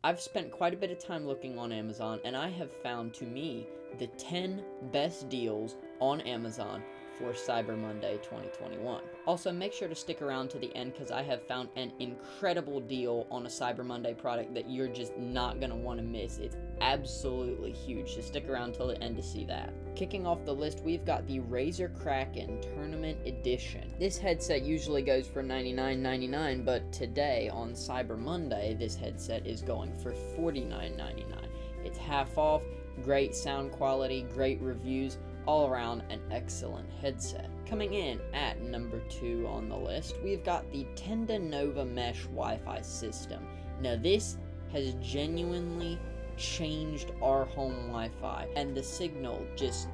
I've spent quite a bit of time looking on Amazon, and I have found, to me, the 10 best deals on Amazon for Cyber Monday 2021. Also, make sure to stick around to the end because I have found an incredible deal on a Cyber Monday product that you're just not going to want to miss. It's absolutely huge, so stick around till the end to see that. Kicking off the list, we've got the Razer Kraken Tournament Edition. This headset usually goes for $99.99, but today on Cyber Monday, this headset is going for $49.99. It's half off, great sound quality, great reviews, all around an excellent headset. Coming in at number 2 on the list, we've got the Tenda Nova Mesh Wi-Fi system. Now this has genuinely changed our home Wi-Fi, and the signal just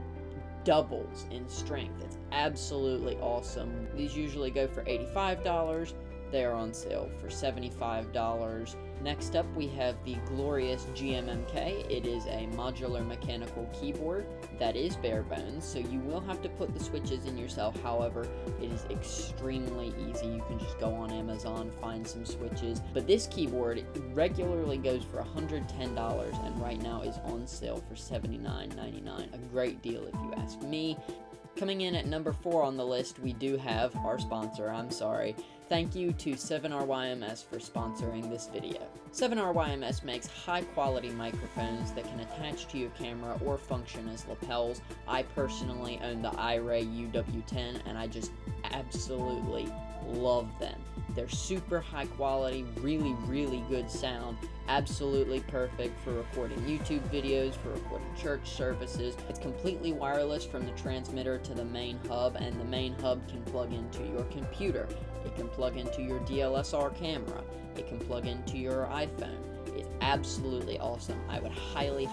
doubles in strength. It's absolutely awesome. These usually go for $85. They are on sale for $75. Next up, we have the glorious GMMK. It is a modular mechanical keyboard that is bare bones, so you will have to put the switches in yourself. However, it is extremely easy. You can just go on Amazon, find some switches. But this keyboard regularly goes for $110 and right now is on sale for $79.99. A great deal if you ask me. Coming in at number 4 on the list, we do have our sponsor, Thank you to 7RYMS for sponsoring this video. 7RYMS makes high-quality microphones that can attach to your camera or function as lapels. I personally own the iRay UW10, and I just absolutely love them. They're super high quality, really good sound, absolutely perfect for recording YouTube videos, for recording church services. It's completely wireless from the transmitter to the main hub, and the main hub can plug into your computer. It can plug into your DSLR camera. It can plug into your iPhone. It's absolutely awesome. I would highly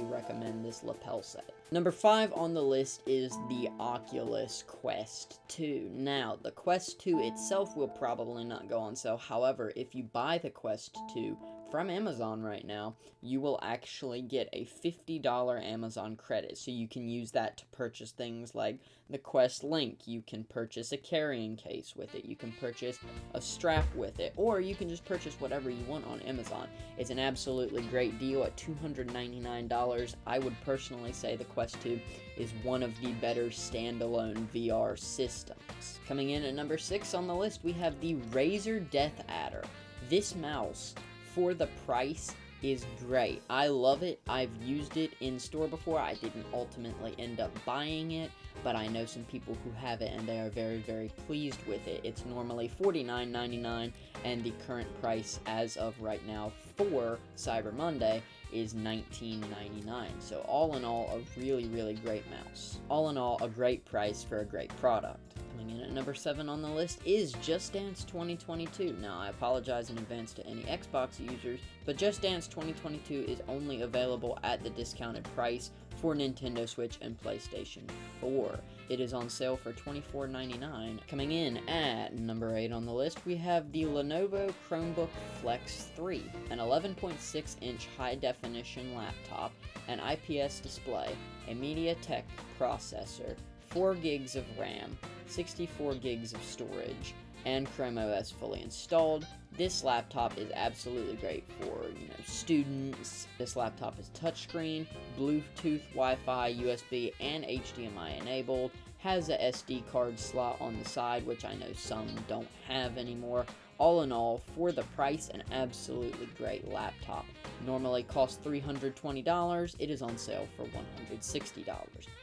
recommend this lapel set. Number 5 on the list is the Oculus Quest 2. Now, the Quest 2 itself will probably not go on sale. However, if you buy the Quest 2 from Amazon right now, you will actually get a $50 Amazon credit. So you can use that to purchase things like the Quest Link. You can purchase a carrying case with it. You can purchase a strap with it. Or you can just purchase whatever you want on Amazon. It's an absolutely great deal at $299. I would personally say the Quest 2 is one of the better standalone VR systems. Coming in at number 6 on the list, we have the Razer DeathAdder. This mouse, for the price, is great. I love it. I've used it in store before. I didn't ultimately end up buying it, but I know some people who have it and they are very pleased with it. It's normally $49.99 and the current price as of right now for Cyber Monday is $19.99. So all in all, a really great mouse. All in all, a great price for a great product. Coming in at number 7 on the list is Just Dance 2022. Now, I apologize in advance to any Xbox users, but Just Dance 2022 is only available at the discounted price for Nintendo Switch and PlayStation 4. It is on sale for $24.99. Coming in at number 8 on the list, we have the Lenovo Chromebook Flex 3, an 11.6-inch high-definition laptop, an IPS display, a MediaTek processor, 4 gigs of RAM, 64 gigs of storage, and Chrome OS fully installed. This laptop is absolutely great for, students. This laptop is touchscreen, Bluetooth, Wi-Fi, USB, and HDMI enabled, has a SD card slot on the side, which I know some don't have anymore. All in all, for the price, an absolutely great laptop. Normally costs $320, it is on sale for $160.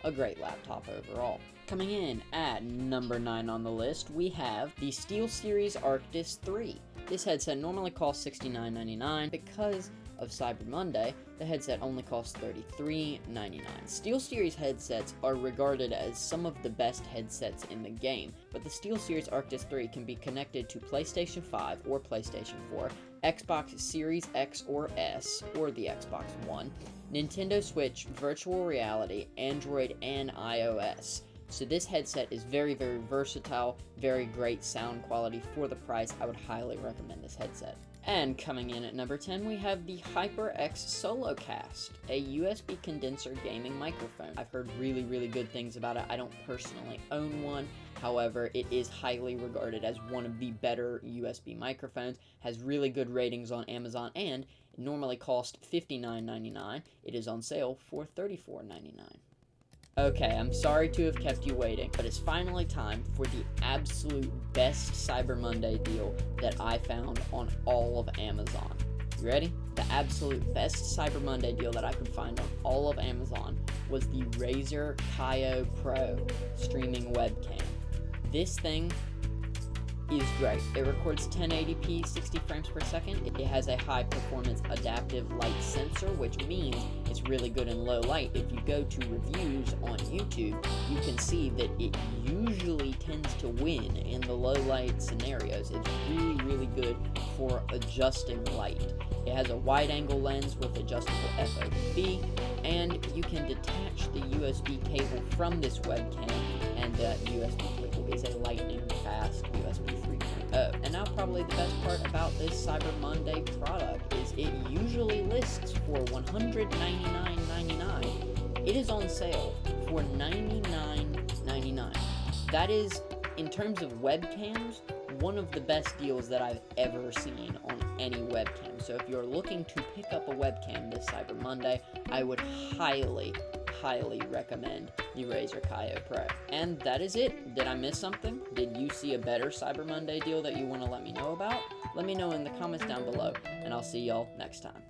A great laptop overall. Coming in at number 9 on the list, we have the Steelseries Arctis 3. This headset normally costs $69.99. Because of Cyber Monday, the headset only costs $33.99. SteelSeries headsets are regarded as some of the best headsets in the game, but the SteelSeries Arctis 3 can be connected to PlayStation 5 or PlayStation 4, Xbox Series X or S, or the Xbox One, Nintendo Switch, virtual reality, Android, and iOS. So this headset is very versatile, very great sound quality for the price. I would highly recommend this headset. And coming in at number 10, we have the HyperX Solocast, a USB condenser gaming microphone. I've heard really good things about it. I don't personally own one. However, it is highly regarded as one of the better USB microphones, has really good ratings on Amazon, and It normally costs $59.99. It is on sale for $34.99. Okay, I'm sorry to have kept you waiting, but it's finally time for the absolute best Cyber Monday deal that I found on all of Amazon. You ready? The absolute best Cyber Monday deal that I could find on all of Amazon was the Razer Kaio Pro streaming webcam. This thing is great. It records 1080p 60 frames per second. It has a high performance adaptive light sensor, which means it's really good in low light. If you go to reviews on YouTube, you can see that it usually tends to win in the low light scenarios. It's really good for adjusting light. It has a wide angle lens with adjustable FOV, and you can detach the USB cable from this webcam, and the USB cable is a lightning fast USB 3.0. And now probably the best part about this Cyber Monday product is it usually lists for $199.99. It is on sale for $99.99. That is, in terms of webcams, one of the best deals that I've ever seen on any webcam. So if you're looking to pick up a webcam this Cyber Monday, I would highly recommend the Razer Kaio Pro. And that is it. Did I miss something? Did you see a better Cyber Monday deal that you want to let me know about? Let me know in the comments down below, and I'll see y'all next time.